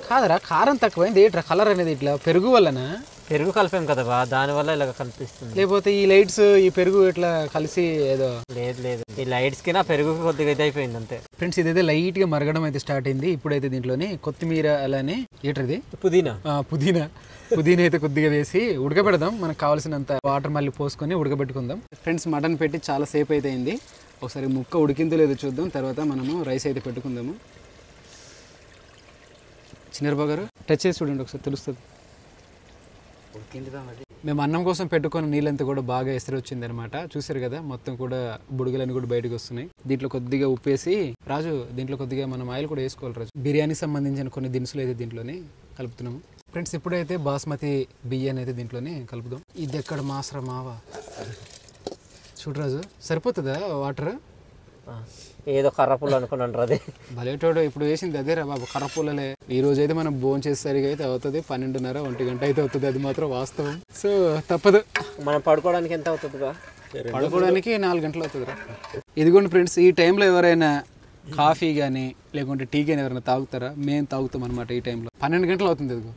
కాదరా, కారం తక్కువైంది. ఏంట్రా కలర్ అనేది ఇట్లా? పెరుగు వల్లనా? పెరుగు కలిపాం కదా బా, దానివల్ల ఇలా కనిపిస్తుంది. లేకపోతే ఈ లైట్స్, ఈ పెరుగు ఇట్లా కలిసి ఏదో? లేదు లేదు, ఈ లైట్స్ కి నా పెరుగు కొద్దిగా ఇది అయిపోయింది అంతే. ఫ్రెండ్స్, ఇదైతే లైట్ గా మరగడం అయితే స్టార్ట్ అయింది. ఇప్పుడైతే దీంట్లోని కొత్తిమీర, అలానే ఏంటది, పుదీనా పుదీనా అయితే కొద్దిగా వేసి ఉడకబెడదాం. మనకు కావాల్సినంత వాటర్ మళ్ళీ పోసుకొని ఉడకబెట్టుకుందాం. ఫ్రెండ్స్, మటన్ పెట్టి చాలా సేపు అయితే అయింది. ఒకసారి ముక్క ఉడికిందో లేదో చూద్దాం. తర్వాత మనము రైస్ అయితే పెట్టుకుందాము. చిన్నబాబు గారు టచ్ చేసి చూడండి ఒకసారి, తెలుస్తుంది. మేము అన్నం కోసం పెట్టుకున్న నీళ్ళంతా కూడా బాగా ఎసరు వచ్చింది అనమాట. చూసారు కదా, మొత్తం కూడా బుడగలన్నీ కూడా బయటకు వస్తున్నాయి. దీంట్లో కొద్దిగా ఉప్పేసి, రాజు దీంట్లో కొద్దిగా మనం ఆయిల్ కూడా వేసుకోవాలి రాజు. బిర్యానీకి సంబంధించిన కొన్ని దినుసులు అయితే దీంట్లోనే కలుపుతున్నాము. ఫ్రెండ్స్, ఇప్పుడైతే బాస్మతి బియ్యాన్ని అయితే దీంట్లోనే కలుపుదాం. ఇది ఎక్కడ మాసరా మావా, చూడు రాజు, సరిపోతుందా వాటర్? ఏదో కర్రపుల్ల అనుకున్నాను అది. భలేటోడు, ఇప్పుడు వేసింది అదే రా బాబు, కర్రపుల్లలే. ఈ రోజు అయితే మనం భోజనం చేసేసరికి అయితే అవుతుంది 12:30, 1 గంట అయితే అవుతుంది. అది మాత్రం వాస్తవం. సో తప్పదు. మనం పడుకోవడానికి ఎంత అవుతుంది బా? పడుకోవడానికి 4 గంటలు అవుతుంది రా. ఇదిగోండి ఫ్రెండ్స్, ఈ టైంలో ఎవరైనా కాఫీ కానీ లేకుంటే టీ కానీ ఎవరైనా తాగుతారా? మేము తాగుతాం అనమాట. ఈ టైంలో 12 గంటలు అవుతుంది. ఇదిగో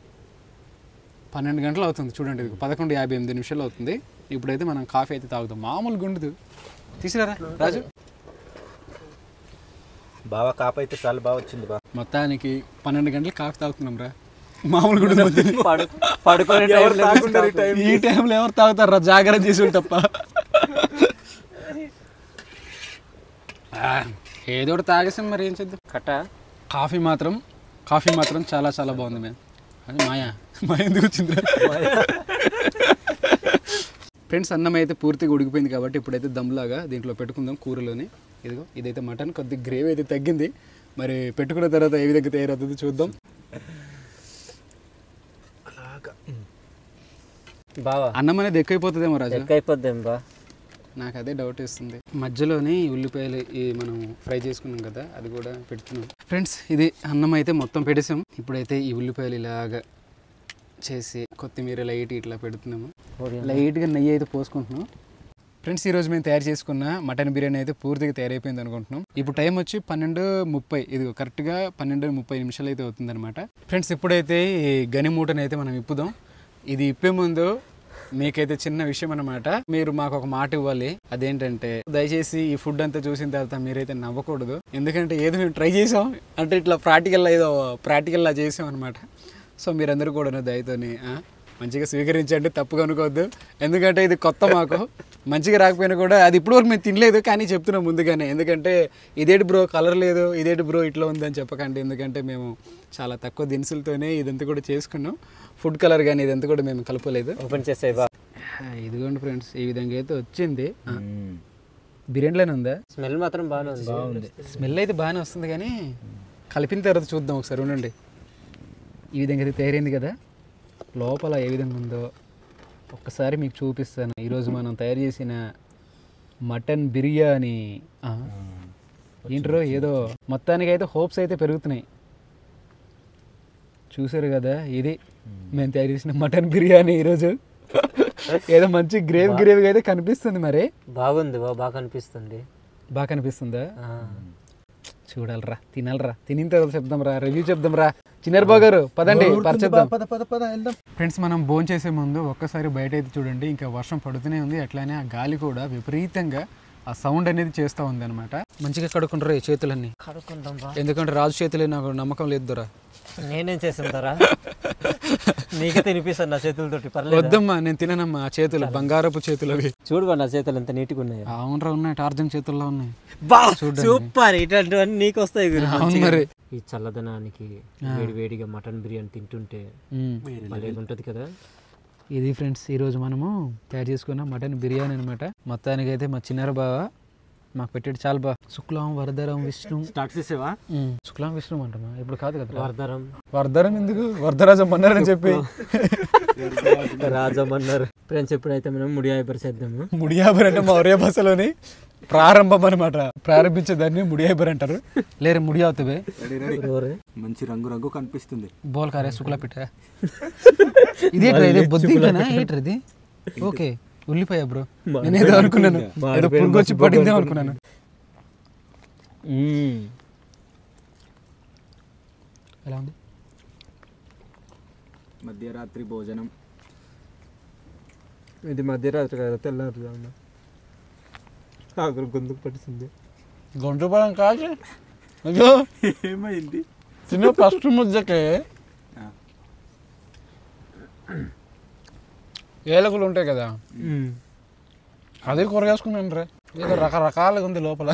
12 గంటలు అవుతుంది చూడండి. ఇదిగో 11:58 అవుతుంది. ఇప్పుడైతే మనం కాఫీ అయితే తాగుతాం. మామూలుగా ఉండదు. తీసుకురారా రాజు. బాగా కాపు అయితే చాలా బాగా వచ్చింది బా. మొత్తానికి 12 గంటలు కాఫీ తాగుతున్నాం రా. మామూలుగా ఉండదు. పడుకునే ఈ టైంలో ఎవరు తాగుతారు రా? జాగ్రత్త చేసి తప్ప. ఏదో ఒకటి తాగేసాం, మరి ఏం చేద్దాం. కట్ట కాఫీ మాత్రం చాలా చాలా బాగుంది మ్యామ్. అది మాయా ఎందుకు వచ్చింది ఫ్రెండ్స్? అన్నం అయితే పూర్తిగా ఉడికిపోయింది కాబట్టి ఇప్పుడైతే దమ్లాగా దీంట్లో పెట్టుకుందాం కూరలోని. ఇదిగో ఇదైతే మటన్, కొద్దిగా గ్రేవీ అయితే తగ్గింది. మరి పెట్టుకున్న తర్వాత ఏ విధంగా తయారవుతుందో చూద్దాం. బావా, అన్నం అనేది ఎక్కువైపోతుందేమో రాజు. ఎక్కువైపోద్దేం బా? నాకు అదే డౌట్ ఇస్తుంది. మధ్యలోని ఉల్లిపాయలు మనం ఫ్రై చేసుకున్నాం కదా, అది కూడా పెడుతున్నాం. ఫ్రెండ్స్, ఇది అన్నం అయితే మొత్తం పెట్టేసాం. ఇప్పుడైతే ఈ ఉల్లిపాయలు ఇలాగా చేసి కొత్తిమీర లైట్ ఇట్లా పెడుతున్నాము. లైట్గా నెయ్యి అయితే పోసుకుంటున్నాం. ఫ్రెండ్స్, ఈరోజు మేము తయారు చేసుకున్న మటన్ బిర్యానీ అయితే పూర్తిగా తయారైపోయింది అనుకుంటున్నాం. ఇప్పుడు టైం వచ్చి 12:30. ఇది కరెక్ట్గా 12:30 అయితే అవుతుంది అనమాట. ఫ్రెండ్స్, ఇప్పుడైతే ఈ గని మూటను అయితే మనం ఇప్పుదాం. ఇది ఇప్పే ముందు మీకైతే చిన్న విషయం అనమాట. మీరు మాకు ఒక మాట ఇవ్వాలి. అదేంటంటే, దయచేసి ఈ ఫుడ్ అంతా చూసిన తర్వాత మీరైతే నవ్వకూడదు. ఎందుకంటే ఏదో మేము ట్రై చేసాం అంటే ఇట్లా ప్రాక్టికల్లా చేసాం అనమాట. సో మీరందరూ కూడా దయతోని మంచిగా స్వీకరించండి, తప్పుగా అనుకోవద్దు. ఎందుకంటే ఇది కొత్త మాకు. మంచిగా రాకపోయినా కూడా అది ఇప్పటివరకు మేము తినలేదు, కానీ చెప్తున్నాం ముందుగానే. ఎందుకంటే ఇదేంటి బ్రో కలర్ లేదు, ఇదేంటి బ్రో ఇట్లా ఉందని చెప్పకండి. ఎందుకంటే మేము చాలా తక్కువ దినుసులతోనే ఇదంతా కూడా చేసుకున్నాం. ఫుడ్ కలర్ కానీ ఇదంతా కూడా మేము కలపలేదు. ఓపెన్ చేసేవా? ఇదిగోండి ఫ్రెండ్స్, ఈ విధంగా అయితే వచ్చింది. బిర్యానీలోనే ఉందా? స్మెల్ మాత్రం బాగుంది. స్మెల్ అయితే బాగానే వస్తుంది, కానీ కలిపిన తర్వాత చూద్దాం ఒకసారి. ఉండండి. ఈ విధంగా అయితే తయారైంది కదా, లోపల ఏ విధంగా ఉందో ఒక్కసారి మీకు చూపిస్తాను. ఈరోజు మనం తయారు చేసిన మటన్ బిర్యానీ. ఏంటో ఏదో మొత్తానికి అయితే హోప్స్ అయితే పెరుగుతున్నాయి. చూసారు కదా, ఇది మేము తయారు చేసిన మటన్ బిర్యానీ ఈరోజు. ఏదో మంచి గ్రేవీగా అయితే కనిపిస్తుంది. మరి బాగుంది, బాగా కనిపిస్తుంది. బాగా కనిపిస్తుందా? చూడాలరా, తినాలరా. తినిన తర్వాత చెప్దాం రా, రివ్యూ చెప్దాం రా. చిన్నబాబు గారు పదండి, పరిచేద్దాం. ఫ్రెండ్స్, మనం భోజనం చేసే ముందు ఒక్కసారి బయట అయితే చూడండి, ఇంకా వర్షం పడుతూనే ఉంది. అట్లానే ఆ గాలి కూడా విపరీతంగా ఆ సౌండ్ అనేది చేస్తూ ఉంది అనమాట. మంచిగా కడుక్కుంటారు ఈ చేతులన్నీ. కడుక్కుంటాం బా. ఎందుకంటే రాజు చేతులే నాకు నమ్మకం లేదు దొరా. నేనేం చేస్తుంటారా? నీకే తినిపిస్తాను నా చేతులతోటి. పర్లేదు. వద్దమ్మా, నేను తిననమ్మా. ఆ చేతులు బంగారపు చేతులు అవి. చూడు బా, నా చేతులు ఎంత నీట్గా ఉన్నాయి. అవునరా, ఉన్నాయి. టార్జన్ చేతుల్లో ఉన్నాయి. బా సూపర్. ఇట్లాంటివన్నీ నీకు వస్తాయి గురు. అవును మరి. ఈ చల్లదనానికి వేడి వేడిగా మటన్ బిర్యానీ తింటుంటే భలే ఉంటది కదా. ఇది ఫ్రెండ్స్ ఈరోజు మనము తయారు చేసుకున్న మటన్ బిర్యానీ అనమాట. మొత్తానికి అయితే మా చిన్నార బావ మాకు పెట్టాడు. చాలా బాగా. శుక్లాం వరదరం విష్ణు. స్టార్ట్ చేసేవా? శుక్లాం విష్ణు అంటమా? ఇప్పుడు కాదు కదా. వరదరం. వరదరం ఎందుకు? వరదరాజం అన్నారని చెప్పి రాజం అన్నారు. ఫ్రెండ్స్ ఎప్పుడైతే మనం ముడియాబర్ చేద్దాము. ముడియాబర్ అంటే మా ఒరే భాషలోని ప్రారంభం అనమాట. ప్రారంభించే దాన్ని ముడియాబర్ అంటారు. లేరు ముడి అవుతావే. మంచి రంగు రంగు కనిపిస్తుంది. బోల్ కారే శుక్లా పిట్ట. ఇది బొద్దింకనా ఏంటది? ఓకే, ఉల్లిపాయ బ్రో. నేనేదో అనుకున్నాను, ఏదో పురుగు వచ్చి పడిందే అనుకున్నాను. ఎలా ఉంది? మధ్యరాత్రి భోజనం. ఇది మధ్యరాత్రి కదా, తెల్లారు ఆగురు గొంతుకు పడుతుంది. గొంతు పడం కాదు. అయ్యో ఏమైంది? తిన్న ఫస్ట్ ముద్దకే ఏలకులు ఉంటాయి కదా, అదే కూర చేసుకున్నాను రా. ఏదో రకరకాలుగా ఉంది లోపల.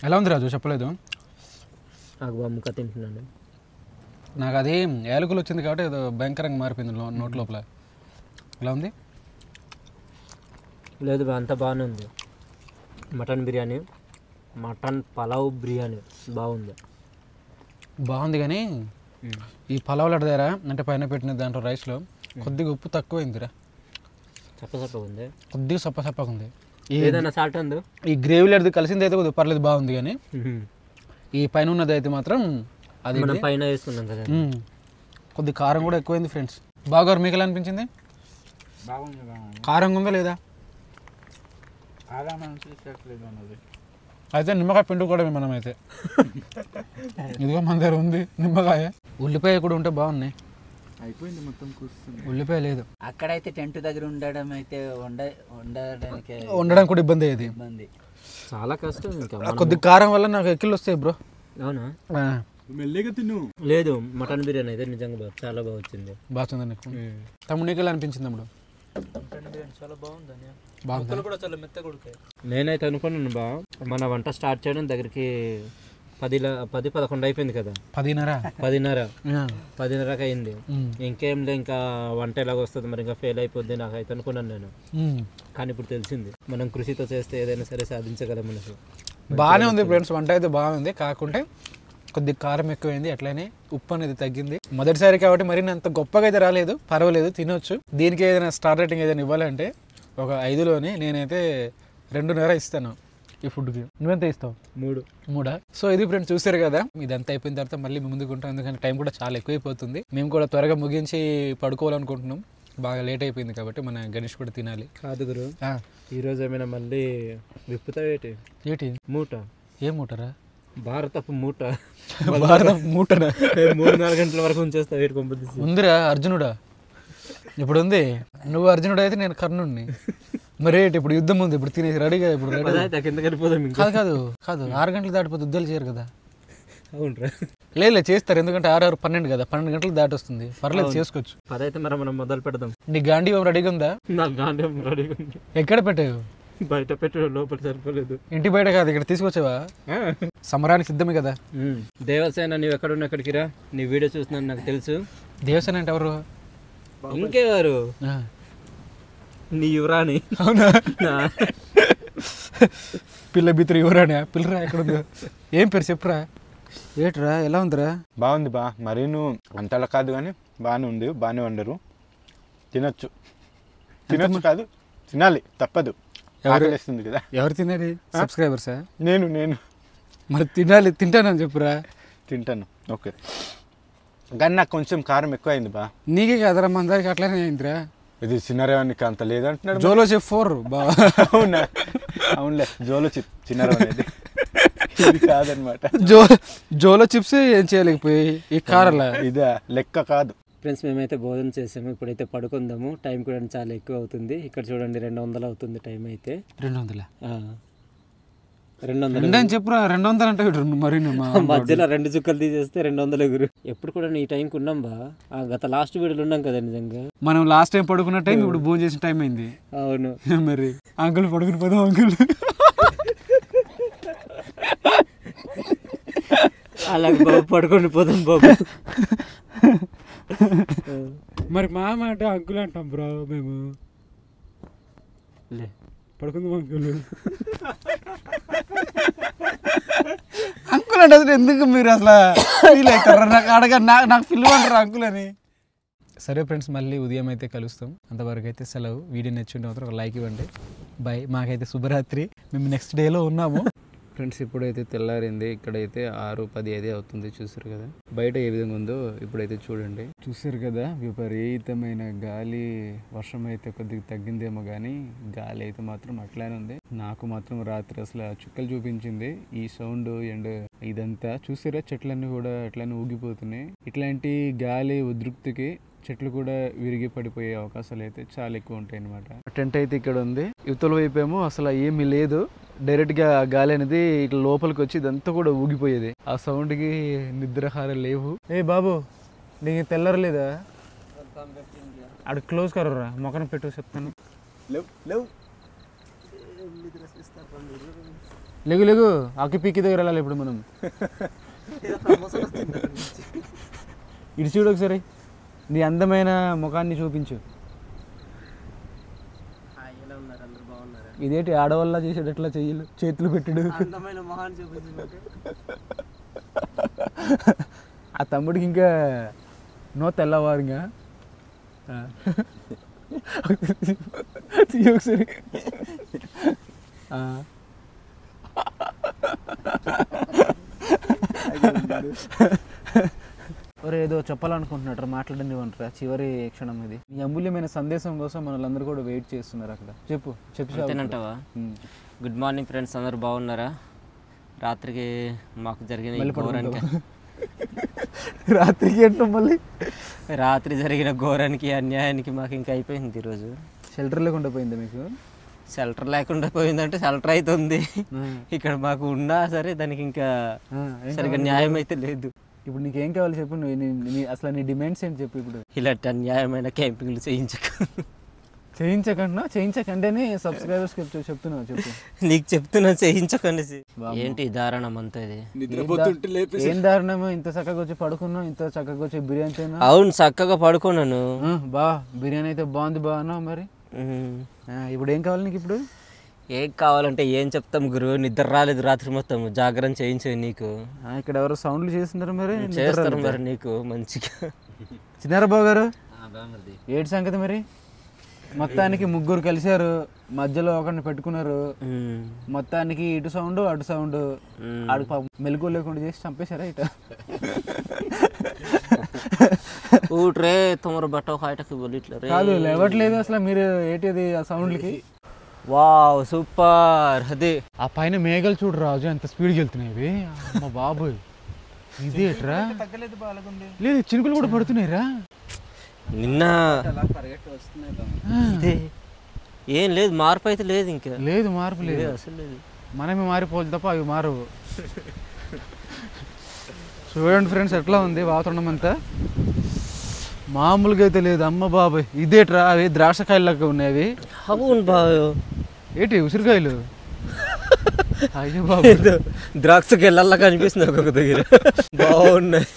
ఎలా ఉంది రాజు? చెప్పలేదు. నాకు బొమ్మక తింటున్నాను. నాకు అది ఏలకులు వచ్చింది కాబట్టి ఏదో భయంకరంగా మారిపోయింది నోట్ లోపల. ఎలా ఉంది? లేదు బా, అంత బాగానే ఉంది. మటన్ బిర్యానీ, మటన్ పలావ్ బిర్యానీ బాగుంది. బాగుంది కానీ ఈ పలావులు అడదారా అంటే పైన పెట్టిన దాంట్లో రైస్లో కొద్దిగా ఉప్పు తక్కువైందిరా. చప్ప ఉంది, కొద్దిగా సప్పగా ఉంది. ఏదైనా సాల్ట్ ఉంది. ఈ గ్రేవీలో అది కలిసింది అయితే కొద్దిగా పర్లేదు, బాగుంది. కానీ ఈ పైన ఉన్నది అయితే మాత్రం అది మనం పైన వేసుకున్నాం కదా, కొద్ది కారం కూడా ఎక్కువైంది ఫ్రెండ్స్. బాగా మీకు ఎలా అనిపించింది? కారంగా ఉందా లేదా? అయితే నిమ్మకాయ పిండుకోవడమే మనం అయితే. ఇదిగో మన దగ్గర ఉంది నిమ్మకాయ. ఉల్లిపాయ కూడా ఉంటే బాగున్నాయి. అయిపోయింది మొత్తం కూర్చుంది. ఉల్లిపాయ లేదు. అక్కడైతే టెంట్ దగ్గర ఉండడం అయితే ఉండడానికి కూడా ఇబ్బంది అయ్యేది. చాలా కష్టం. ఇంకా కొద్ది కారం వల్ల నాకు ఎక్కిళ్ళు వస్తాయి బ్రో. అవునా? మెల్లిగా తిను. లేదు, మటన్ బిర్యానీ అయితే నిజంగా చాలా బాగా వచ్చింది. బాగుంది నీకు? తమ్ముడు నీకు ఎలా అనిపించింది తమ్ముడు? చాలా బాగుంది. బాగుంది. నేనైతే అనుకున్నాను బా, మన వంట స్టార్ట్ చేయడం దగ్గరికి 10-11 అయిపోయింది కదా. 10:30 అయింది. ఇంకేం లే, ఇంకా వంట ఎలాగ వస్తుంది మరి, ఇంకా ఫెయిల్ అయిపోద్ది నాకైతే అనుకున్నాను నేను. కానీ ఇప్పుడు తెలిసింది మనం కృషితో చేస్తే ఏదైనా సరే సాధించగలం మనసు. బాగానే ఉంది ఫ్రెండ్స్, వంట అయితే బాగుంది. కాకుంటే కొద్దిగా కారం ఎక్కువైంది, అట్లనే ఉప్పు అనేది తగ్గింది. మొదటిసారి కాబట్టి మరి అంత గొప్పగా అయితే రాలేదు, పర్వాలేదు, తినొచ్చు. దీనికి ఏదైనా స్టార్ రేటింగ్ ఏదైనా ఇవ్వాలంటే ఒక 5లోని నేనైతే 2.5 ఇస్తాను ఈ ఫుడ్కి. నువ్వెంత ఇస్తావు? 3. సో ఇది ఫ్రెండ్స్, చూసారు కదా. ఇదంతా అయిపోయిన తర్వాత మళ్ళీ మేము ముందుకు ఉంటాం, ఎందుకంటే టైం కూడా చాలా ఎక్కువైపోతుంది. మేము కూడా త్వరగా ముగించి పడుకోవాలనుకుంటున్నాం. బాగా లేట్ అయిపోయింది కాబట్టి మన గణేష్ కూడా తినాలి. కాదు గురు, ఈరోజు ఏమైనా మళ్ళీ విప్పుతావేటి? ఏంటి మూట? ఏ మూటరా? భారతపు మూట. భారతపు మూటనా? 3-4 గంటల వరకు ఉంచేస్తా వేటి పంపిస్తుంది. ఉందిరా అర్జునుడా, ఇప్పుడు ఉంది. నువ్వు అర్జునుడు అయితే నేను కర్ణుడిని. మరి ఇప్పుడు యుద్ధం ఉంది, ఇప్పుడు తినేసి రెడీగా. ఇప్పుడు కాదు 6 గంటలు దాటిపోతే యుద్ధాలు చేయరు కదా. అవునరా? లేదు చేస్తారు, ఎందుకంటే 6, 12 కదా, 12 గంటలు దాటి వస్తుంది. పర్లేదు, చేసుకోవచ్చు. అదైతే మనం మొదలు పెడదాం. నీ గాంధీవం రెడీగా ఉందా? నా గాంధీవం రెడీగా ఉంది. ఎక్కడ పెట్టావు? బయట పెట్టు, లోపల సరిపోలేదు. ఇంటి బయట కాదు, ఇక్కడ తీసుకొచ్చావా? సమరానికి సిద్ధమే కదా. దేవసేన, నువ్వు ఎక్కడున్నా ఎక్కడికి రా. నీ వీడియో చూస్తున్నాను, నాకు తెలుసు. దేవసేన అంటే ఎవరు? ఇంకెవరు? నీ యువరాణి. అవునా? పిల్ల బిత్ర యువరాణి. పిల్లరా ఎక్కడుందో? ఏం పేరు చెప్పురా. ఏట్రా, ఎలా ఉందిరా? బాగుంది బా, మరీ నువ్వు అంతలా కాదు కానీ బాగానే ఉంది. బాగానే వండరు, తినొచ్చు కాదు, తినాలి, తప్పదు. ఆకలిస్తుంది కదా. ఎవరు తినాలి? సబ్స్క్రైబర్సా? నేను మరి తినాలి, తింటానని చెప్పురా. తింటాను, ఓకే. కానీ నాకు కొంచెం కారం ఎక్కువ అయింది బా. నీకే కాదరా, మన దానికి అట్లనే అయిందిరా. ఇది చిన్నరేవానికి అంత లేదంటున్నాడు. జోలో చిప్ 4 బా. అవునా? అవునులే, జోలో చిప్ చిన్నరేవ అనేది కాదనమాట. జోలో చిప్స్ ఏం చేయలేకపోయి ఈ కారలా. ఇదే లెక్క కాదు. ఫ్రెండ్స్ మేమైతే భోజనం చేసాము, ఇప్పుడైతే పడుకుందాము. టైం కూడా చాలా ఎక్కువ అవుతుంది. ఇక్కడ చూడండి 200 అవుతుంది టైం అయితే. 200 200 200 అని చెప్పురా, 200 అంటే మరి మధ్యలో 2 చుక్కలు తీసేస్తే 200 గురు. ఎప్పుడు కూడా నీ టైంకి ఉన్నాం బా. గత లాస్ట్ వీడియోలో ఉన్నాం కదా నిజంగా. మనం లాస్ట్ టైం పడుకున్న టైం ఇప్పుడు భోజనం చేసిన టైం అయింది. అవును మరి అంకుల్ పడుకుని పోదాం అంకుల్. అలాగే బాబు పడుకొని పోదాం బాబు. మరి మా మాట అంకుల్ అంటాం బ్రో మేము. పడుకుందాం అంకుల్. అంకుల్ అంటే అసలు ఎందుకు మీరు అసలు ఫీల్ అవుతారు? నాకు పిలువ అంటారు అంకుల్ అని. సరే ఫ్రెండ్స్, మళ్ళీ ఉదయం అయితే కలుస్తాం. అంతవరకు అయితే సెలవు. వీడియో నచ్చుంటే మాత్రం ఒక లైక్ ఇవ్వండి. బాయ్. మాకైతే శుభరాత్రి. మేము నెక్స్ట్ డేలో ఉన్నాము. ఫ్రెండ్స్ ఇప్పుడైతే తెల్లారింది. ఇక్కడైతే 6:10 అయితే అవుతుంది. చూసారు కదా బయట ఏ విధంగా ఉందో. ఇప్పుడైతే చూడండి, చూసారు కదా విపరీతమైన గాలి. వర్షం అయితే కొద్దిగా తగ్గిందేమో కానీ గాలి అయితే మాత్రం అట్లానే ఉంది. నాకు మాత్రం రాత్రి అసలు చుక్కలు చూపించింది ఈ సౌండ్ అండ్ ఇదంతా. చూసారా చెట్లన్నీ కూడా అట్లానే ఊగిపోతున్నాయి. ఇట్లాంటి గాలి ఉద్రిక్తికి చెట్లు కూడా విరిగి పడిపోయే అవకాశాలు అయితే చాలా ఎక్కువ ఉంటాయి అన్నమాట. టెంట్ అయితే ఇక్కడ ఉంది. యువతల వైపు ఏమో అసలు ఏమీ లేదు. డైరెక్ట్ గా గాలి అనేది ఇట్లా లోపలికి వచ్చి ఇదంతా కూడా ఊగిపోయేది. ఆ సౌండ్ కి నిద్రహారం లేవు. ఏ బాబు నీకు తెల్లరలేదా? అక్కడ క్లోజ్ కర్రా మొక్కను పెట్టు చెప్తాను. లేగు లేగు అక్కి పీకి దగ్గర వెళ్ళాలి ఇప్పుడు మనం. ఇటు చూడు ఒకసారి, నీ అందమైన ముఖాన్ని చూపించు. ఇదేంటి ఆడవాళ్ళ చేసేటట్లా చెయ్యలు చేతులు పెట్టాడు. ఆ తమ్ముడికి ఇంకా నో తెల్లవారుగా ఒకసారి. ఒరే ఏదో చెప్పాలనుకుంటున్నాడు, మాట్లాడండి అంటారా చివరి క్షణం ఇది. ఈ అమూల్యమైన సందేశం కోసం మనల్ని కూడా వెయిట్ చేస్తున్నారు అక్కడ. చెప్పు. గుడ్ మార్నింగ్ ఫ్రెండ్స్, అందరు బాగున్నారా? రాత్రికి మాకు జరిగిన రాత్రికి ఏంటో మళ్ళీ రాత్రి జరిగిన ఘోరానికి అన్యాయానికి మాకు ఇంకా అయిపోయింది ఈరోజు. షెల్టర్ లేకుండా పోయిందా మీకు? షెల్టర్ లేకుండా పోయిందంటే షెల్టర్ అవుతుంది ఇక్కడ మాకు ఉన్నా సరే దానికి ఇంకా సరిగ్గా న్యాయం అయితే లేదు. ఇప్పుడు నీకేం కావాలి చెప్పు. అసలు నీ డిమాండ్స్ ఏంటి చెప్పు. ఇప్పుడు ఇలాంటి అన్యాయమైన క్యాంపింగ్లు చేయించకండి సబ్స్క్రైబర్స్ చెప్తున్నావు. చెప్పు. నీకు చెప్తున్నా చేయించకండి. ఏంటి దారుణం అంతా ఇది? ఏం దారుణమో? ఇంత చక్కగా వచ్చి పడుకున్నావు, ఇంత చక్కగా వచ్చి బిర్యానీ తిన్నా. అవును చక్కగా పడుకున్నాను బా. బిర్యానీ అయితే బాగుంది బాగున్నావు. మరి ఇప్పుడు ఏం కావాలి నీకు? ఇప్పుడు ఏం కావాలంటే ఏం చెప్తాం గురు, నిద్ర రాలేదు రాత్రి మొత్తం, జాగ్రత్త చేయించు. నీకు ఇక్కడ ఎవరో సౌండ్లు చేస్తున్నారు. మరి చేస్తారు మరి నీకు మంచిగా. చిన్నారాబాబు గారు ఏడు సంగతి? మరి మొత్తానికి ముగ్గురు కలిశారు, మధ్యలో ఒకరిని పెట్టుకున్నారు. మొత్తానికి ఇటు సౌండ్ అటు సౌండ్. ఆడికి మెలకు లేకుండా చేసి చంపేశారా ఇట? ఊట్రే తొమర బట్ట కాదు లేవట్లేదు అసలు. మీరు ఏంటిది ఆ సౌండ్లకి? Wow super. అది ఆ పైన మేఘాలు చూడు రాజు, ఎంత స్పీడ్కి వెళ్తున్నాయి. అమ్మ బాబోయ్, ఇదేట్రా? లేదు చినుకులు కూడా పడుతున్నాయిరా. నిన్న ఏం లేదు, మార్పు అయితే లేదు. ఇంకా లేదు మార్పు లేదు అసలు లేదు. మనమే మారిపోవాలి తప్ప అవి మారవు. చూడండి ఫ్రెండ్స్ ఎట్లా ఉంది వాతావరణం అంతా. మామూలుగా అయితే లేదు. అమ్మ బాబాయ్ ఇదేట్రా? అవి ద్రాక్షకాయలు లాగా ఉన్నాయి. అవి అవును బాబు. ఏంటి ఉసిరికాయలు? అయ్యో బాబు, ద్రాక్షకాయలలా కనిపిస్తుంది ఒక్కొక్క దగ్గర. బాగున్నాయి.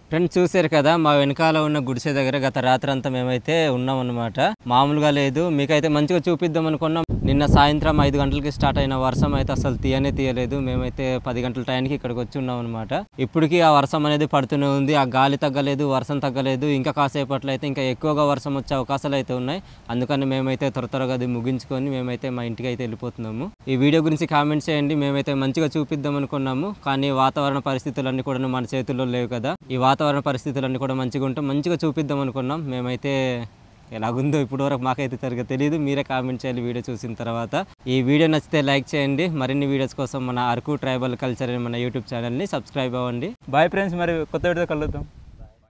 ఫ్రెండ్స్ చూసారు కదా మా వెనకాల ఉన్న గుడిసె దగ్గర గత రాత్రి అంతా మేమైతే ఉన్నాం అన్నమాట. మామూలుగా లేదు. మీకైతే మంచిగా చూపిద్దాం అనుకున్నాం. నిన్న సాయంత్రం 5 గంటలకి స్టార్ట్ అయిన వర్షం అయితే అసలు తీయలేదు. మేమైతే 10 గంటల టైంకి ఇక్కడికి వచ్చి ఉన్నాం అనమాట. ఇప్పటికీ ఆ వర్షం అనేది పడుతూనే ఉంది. ఆ గాలి తగ్గలేదు, వర్షం తగ్గలేదు. ఇంకా కాసేపట్లో అయితే ఇంకా ఎక్కువగా వర్షం వచ్చే అవకాశాలు అయితే ఉన్నాయి. అందుకని మేమైతే త్వరగా అది ముగించుకొని మేమైతే మా ఇంటికి అయితే వెళ్ళిపోతున్నాము. ఈ వీడియో గురించి కామెంట్స్ చేయండి. మేమైతే మంచిగా చూపిద్దాం అనుకున్నాము, కానీ వాతావరణ పరిస్థితులన్నీ కూడా మన చేతుల్లో లేవు కదా. ఈ వాతావరణ పరిస్థితులన్నీ కూడా మంచిగా ఉంటాం, మంచిగా చూపిద్దాం అనుకున్నాం. మేమైతే ఎలాగుందో ఇప్పుడు వరకు మాకైతే సరిగ్గా తెలియదు. మీరే కామెంట్ చేయాలి వీడియో చూసిన తర్వాత. ఈ వీడియో నచ్చితే లైక్ చేయండి. మరిన్ని వీడియోస్ కోసం మన అరకు ట్రైబల్ కల్చర్ మన యూట్యూబ్ ఛానల్ని సబ్స్క్రైబ్ అవ్వండి. బాయ్ ఫ్రెండ్స్, మరి కొత్త వీడియో కలుద్దాం.